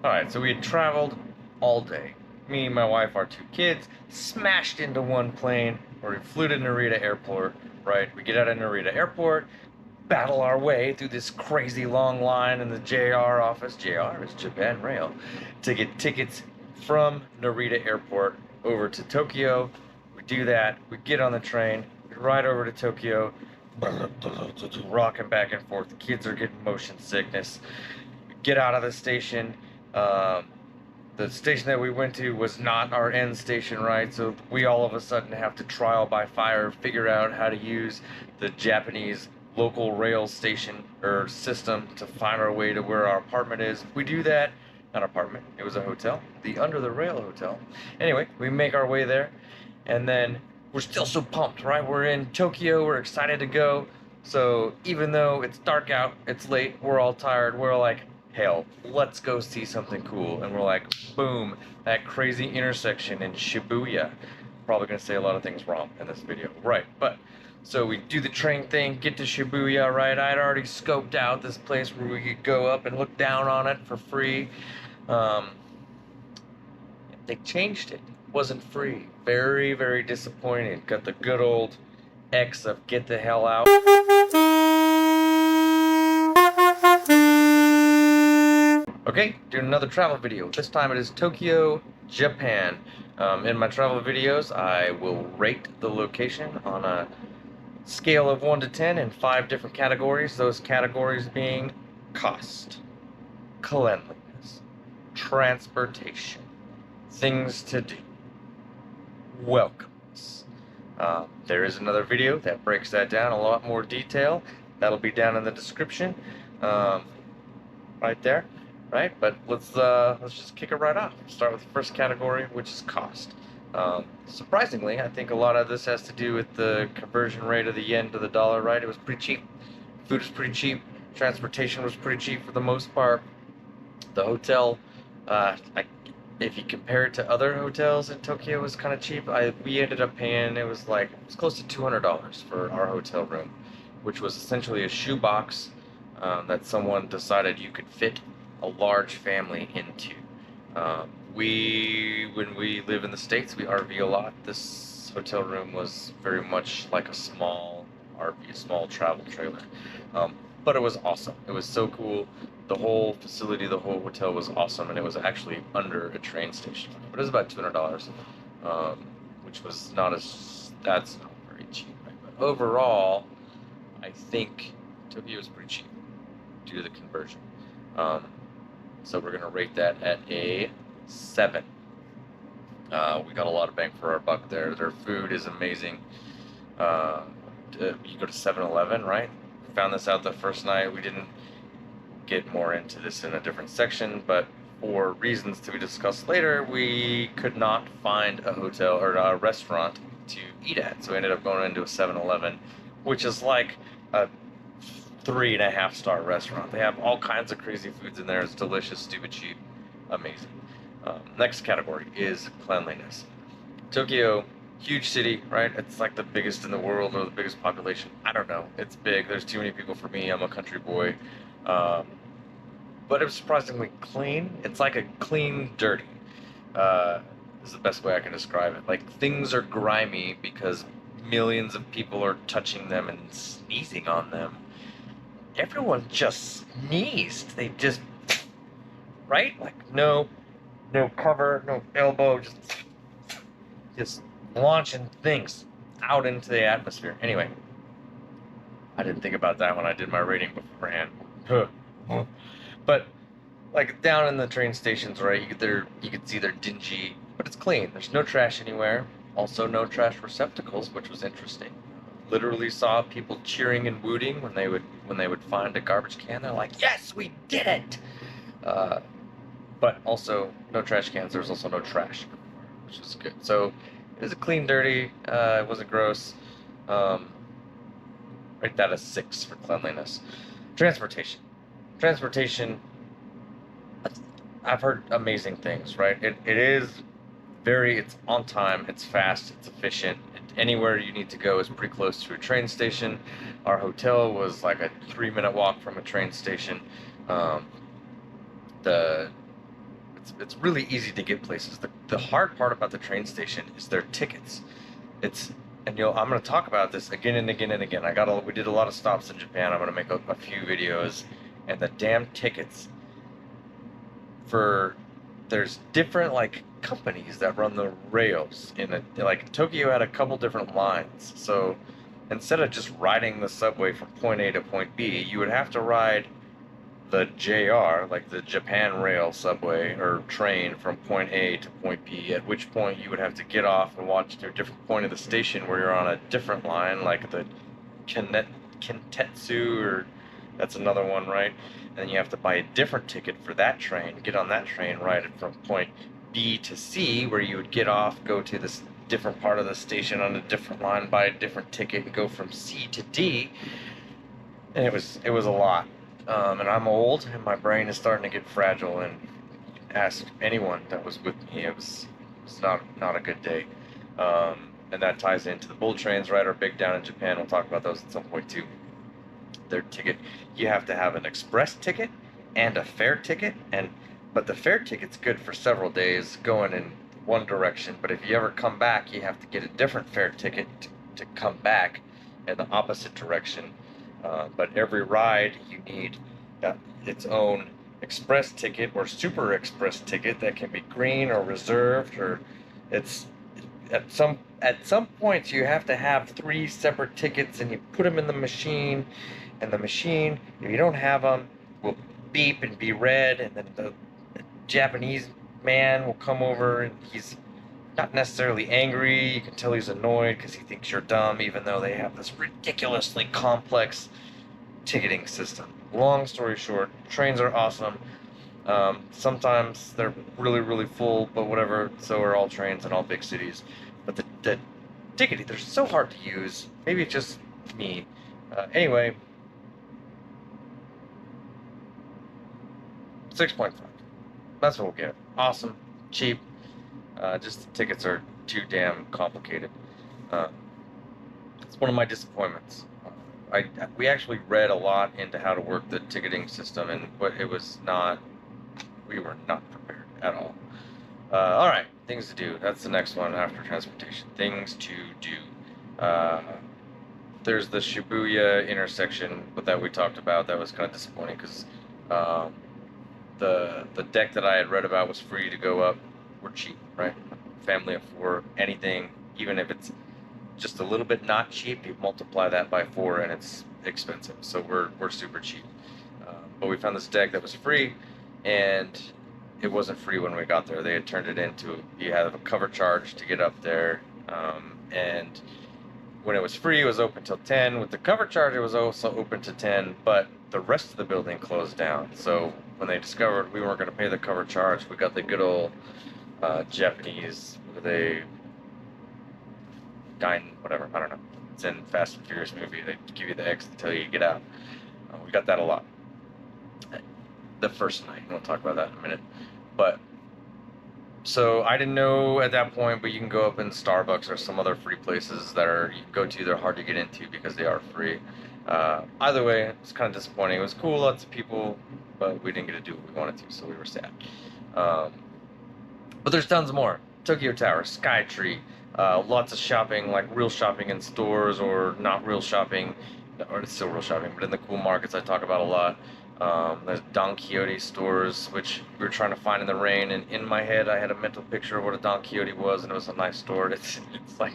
Alright, so we had traveled all day. Me, my wife, our two kids, smashed into one plane where we flew to Narita Airport, right? We get out of Narita Airport, battle our way through this crazy long line in the JR office. JR is Japan Rail, to get tickets from Narita Airport over to Tokyo. We do that, we get on the train, we ride over to Tokyo, rocking back and forth. The kids are getting motion sickness. We get out of the station. Um, the station that we went to was not our end station, right? So we all of a sudden have to trial by fire figure out how to use the Japanese local rail station or system to find our way to where our apartment is. We do that. Not apartment, it was a hotel, the Under the Rail Hotel. Anyway, we make our way there, and then we're still so pumped, right? We're in Tokyo, we're excited to go. So even though it's dark out, it's late, we're all tired, we're like, hell, let's go see something cool. And we're like, boom, that crazy intersection in Shibuya. Probably gonna say a lot of things wrong in this video, right? But so we do the train thing, get to Shibuya, right? I'd already scoped out this place where we could go up and look down on it for free. Um, they changed it. It wasn't free. Very, very disappointed. Got the good old X of get the hell out. Okay, doing another travel video. This time it is Tokyo, Japan. In my travel videos, I will rate the location on a scale of 1 to 10 in 5 different categories. Those categories being cost, cleanliness, transportation, things to do, welcomes. There is another video that breaks that down in a lot more detail. That'll be down in the description, right there. Right, but let's just kick it right off. Start with the first category, which is cost. Surprisingly, I think a lot of this has to do with the conversion rate of the yen to the dollar. Right, it was pretty cheap. Food was pretty cheap. Transportation was pretty cheap for the most part. The hotel, if you compare it to other hotels in Tokyo, it was kind of cheap. We ended up paying, it was close to $200 for our hotel room, which was essentially a shoebox that someone decided you could fit a large family into. When we live in the States, we RV a lot. This hotel room was very much like a small RV, a small travel trailer. But it was awesome. It was so cool. The whole facility, the whole hotel was awesome, and it was actually under a train station. But it was about $200, which was that's not very cheap, right? But overall, I think Tokyo was pretty cheap due to the conversion. So we're gonna rate that at a 7. We got a lot of bang for our buck there. Their food is amazing. You go to 7-Eleven, right? Found this out the first night. We didn't get more into this in a different section, but for reasons to be discussed later, we could not find a hotel or a restaurant to eat at. So we ended up going into a 7-Eleven, which is like a 3.5-star restaurant. They have all kinds of crazy foods in there. It's delicious, stupid cheap, amazing. Next category is cleanliness. Tokyo, huge city, right? It's like the biggest in the world or the biggest population. I don't know. It's big. There's too many people for me. I'm a country boy. But it was surprisingly clean. It's like a clean, dirty. Is the best way I can describe it. Like, things are grimy because millions of people are touching them and sneezing on them. Everyone just sneezed. They just, right? Like, no cover, no elbow, just launching things out into the atmosphere. Anyway, I didn't think about that when I did my rating beforehand. But like down in the train stations, right? You could see they're dingy, but it's clean. There's no trash anywhere. Also, no trash receptacles, which was interesting. Literally saw people cheering and wooting when they would find a garbage can. They're like, "Yes, we did it!" But also no trash cans. There's also no trash, which is good. So it was a clean, dirty. It wasn't gross. Rate that a 6 for cleanliness. Transportation. I've heard amazing things. Right? It's on time. It's fast. It's efficient. Anywhere you need to go is pretty close to a train station. Our hotel was like a 3-minute walk from a train station. The it's really easy to get places. The hard part about the train station is their tickets. It's and I'm going to talk about this again and again and again. We did a lot of stops in Japan. I'm going to make a few videos, and the damn tickets for there's different like companies that run the rails in it. Like Tokyo had a couple different lines, so instead of just riding the subway from point A to point B, you would have to ride the JR, like the Japan Rail subway or train from point A to point B, at which point you would have to get off and watch to a different point of the station where you're on a different line, like the Kintetsu, or that's another one, right? And then you have to buy a different ticket for that train, get on that train, ride it from point B to C, where you would get off, go to this different part of the station on a different line, buy a different ticket, and go from C to D. And it was a lot. And I'm old, and my brain is starting to get fragile. And ask anyone that was with me, it was not a good day. And that ties into the bullet trains, right? Are big down in Japan. We'll talk about those at some point too. Their ticket, you have to have an express ticket and a fare ticket, but the fare ticket's good for several days going in one direction. But if you ever come back, you have to get a different fare ticket to come back in the opposite direction. But every ride you need its own express ticket or super express ticket that can be green or reserved, or it's at some points you have to have three separate tickets, and you put them in the machine, and the machine, if you don't have them, will beep and be red, and then the Japanese man will come over, and he's not necessarily angry. You can tell he's annoyed because he thinks you're dumb, even though they have this ridiculously complex ticketing system. Long story short, trains are awesome. Sometimes they're really, really full, but whatever. So are all trains in all big cities. But the ticketing, they're so hard to use. Maybe it's just me. Anyway, 6.5. That's what we'll get. Awesome, cheap. Just the tickets are too damn complicated. It's one of my disappointments. We actually read a lot into how to work the ticketing system, but we were not prepared at all. All right, things to do. That's the next one after transportation. Things to do. There's the Shibuya intersection that we talked about. That was kind of disappointing because the deck that I had read about was free to go up. We're cheap, right? Family of four, anything, even if it's just a little bit not cheap, you multiply that by 4 and it's expensive. So we're super cheap. But we found this deck that was free, and it wasn't free when we got there. They had turned it into, you had a cover charge to get up there, and when it was free, it was open till 10. With the cover charge, it was also open to 10, but the rest of the building closed down. So when they discovered we weren't going to pay the cover charge, we got the good old Japanese, they dine, whatever, I don't know. It's in Fast and Furious movie. They give you the X to tell you to get out. We got that a lot. The first night, we'll talk about that in a minute. But so I didn't know at that point, but you can go up in Starbucks or some other free places you can go to. They're hard to get into because they are free. Either way, it's kind of disappointing. It was cool, lots of people, but we didn't get to do what we wanted to, so we were sad. But there's tons more. Tokyo Tower, Skytree, lots of shopping, like real shopping in stores or not real shopping, or it's still real shopping, but in the cool markets I talk about a lot. There's Don Quixote stores, which we were trying to find in the rain, and in my head I had a mental picture of what a Don Quixote was, and it was a nice store. It's like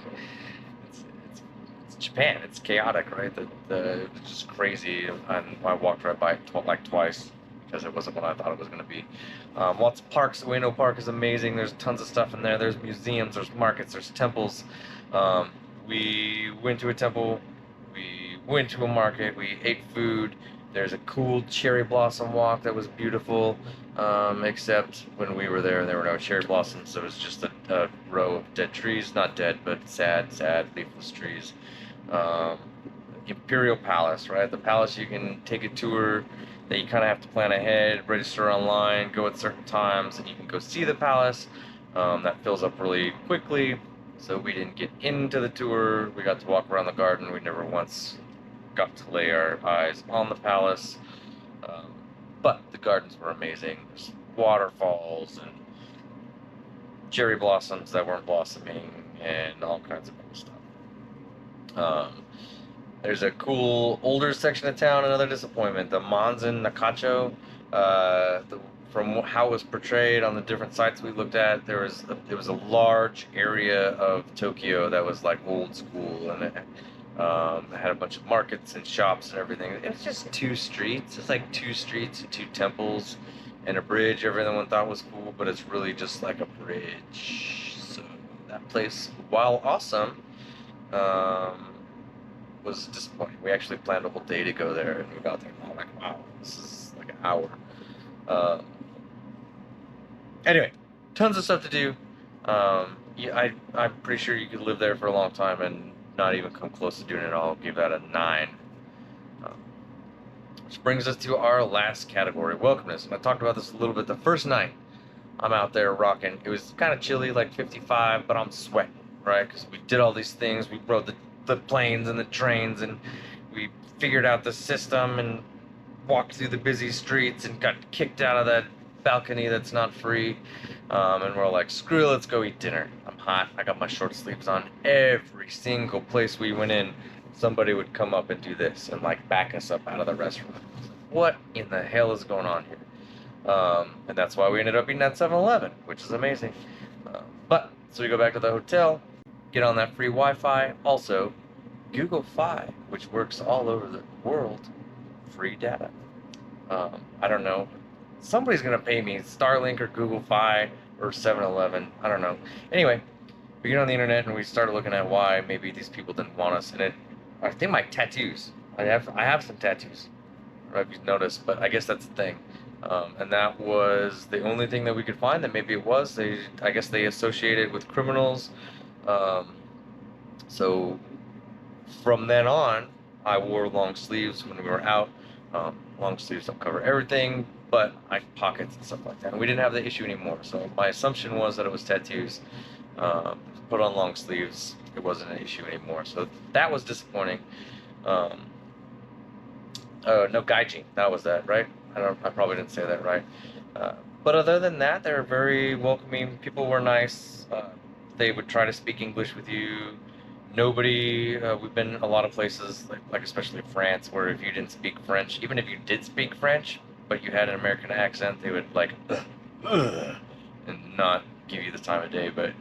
it's Japan. It's chaotic, right? It's just crazy, and I walked right by it like twice because it wasn't what I thought it was going to be. Lots of parks. Ueno Park is amazing. There's tons of stuff in there. There's museums. There's markets. There's temples. We went to a temple. We went to a market. We ate food. There's a cool cherry blossom walk that was beautiful, except when we were there were no cherry blossoms. There was just a row of dead trees. Not dead, but sad, leafless trees. Imperial Palace, right? The palace, you can take a tour that you kind of have to plan ahead, register online, go at certain times, and you can go see the palace. That fills up really quickly, so we didn't get into the tour. We got to walk around the garden. We never once got to lay our eyes on the palace, but the gardens were amazing. There's waterfalls and cherry blossoms that weren't blossoming and all kinds of cool stuff. There's a cool older section of town, another disappointment. The Monzen Nakacho, from how it was portrayed on the different sites we looked at, it was a large area of Tokyo that was like old school, and it had a bunch of markets and shops and everything. It was just two streets. It's like two streets and two temples and a bridge everyone thought was cool, but it's really just like a bridge. So that place, while awesome, um, was disappointing. We actually planned a whole day to go there, and we got there and I'm like, wow, this is like an hour. Anyway, tons of stuff to do. Yeah, I'm pretty sure you could live there for a long time and not even come close to doing it all. I'll give that a 9. Um, which brings us to our last category, welcomeness. And I talked about this a little bit the first night. I'm out there rocking. It was kind of chilly, like 55, but I'm sweating, right? Because we did all these things. We rode the planes and the trains, and we figured out the system and walked through the busy streets and got kicked out of that balcony that's not free. And we're like, screw it, let's go eat dinner. I'm hot. I got my short sleeves on. Every single place we went in, somebody would come up and do this and like back us up out of the restaurant. What in the hell is going on here? And that's why we ended up eating at 7-Eleven, which is amazing. So we go back to the hotel, get on that free Wi-Fi. Also, Google Fi, which works all over the world, free data. I don't know. Somebody's gonna pay me Starlink or Google Fi or 7-Eleven. I don't know. Anyway, we get on the internet and we started looking at why maybe these people didn't want us. And I think my tattoos. I have some tattoos. I don't know if you've noticed, but I guess that's the thing. And that was the only thing that we could find that maybe it was. I guess they associated with criminals. So from then on, I wore long sleeves when we were out. Long sleeves don't cover everything, but I pockets and stuff like that. And we didn't have the issue anymore. So my assumption was that it was tattoos. Put on long sleeves, it wasn't an issue anymore. So that was disappointing. No gaijin, that was that, right? I probably didn't say that right. But other than that, they were very welcoming. People were nice. They would try to speak English with you. Nobody. We've been a lot of places, like especially France, where if you didn't speak French, even if you did speak French, but you had an American accent, they would like, and not give you the time of day. But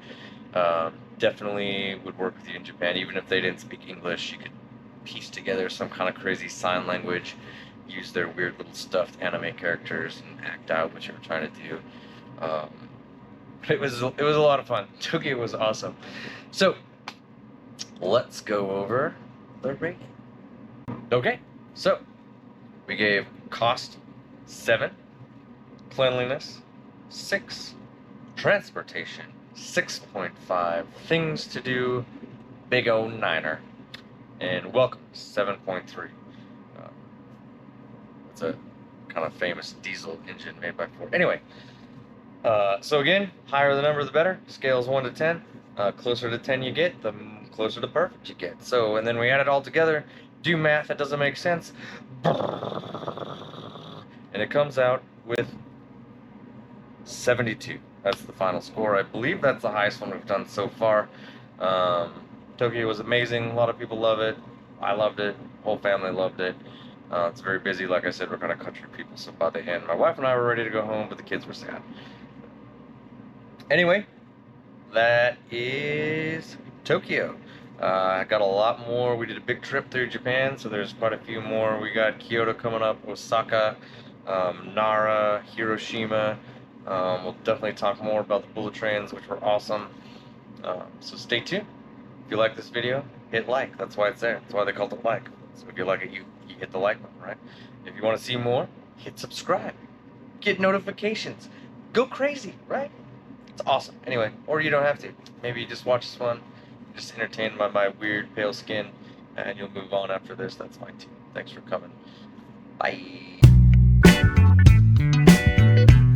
definitely would work with you in Japan, even if they didn't speak English. You could piece together some kind of crazy sign language, use their weird little stuffed anime characters, and act out what you were trying to do. It was a lot of fun. Tokyo was awesome. So let's go over the rating. Okay, so we gave cost 7, cleanliness 6, transportation 6.5, things to do big O 9er, and welcome 7.3. It's a kind of famous diesel engine made by Ford. Anyway, so again, higher the number the better. Scales 1 to 10. Closer to 10 you get, the closer to perfect you get. So, and then we add it all together, do math that doesn't make sense, and it comes out with 72. That's the final score. I believe that's the highest one we've done so far. Tokyo was amazing. A lot of people love it. I loved it. Whole family loved it. It's very busy. Like I said, we're kind of country people, so by the end, my wife and I were ready to go home, but the kids were sad. Anyway, that is Tokyo. I got a lot more. We did a big trip through Japan, so there's quite a few more. We got Kyoto coming up, Osaka, Nara, Hiroshima. We'll definitely talk more about the bullet trains, which were awesome. So stay tuned. If you like this video, hit like. That's why it's there. That's why they call it like. So if you like it, you hit the like button, right? If you want to see more, hit subscribe. Get notifications. Go crazy, right? It's awesome. Anyway, or you don't have to. Maybe you just watch this one, just entertained by my weird pale skin, and you'll move on after this. That's fine too. Thanks for coming. Bye.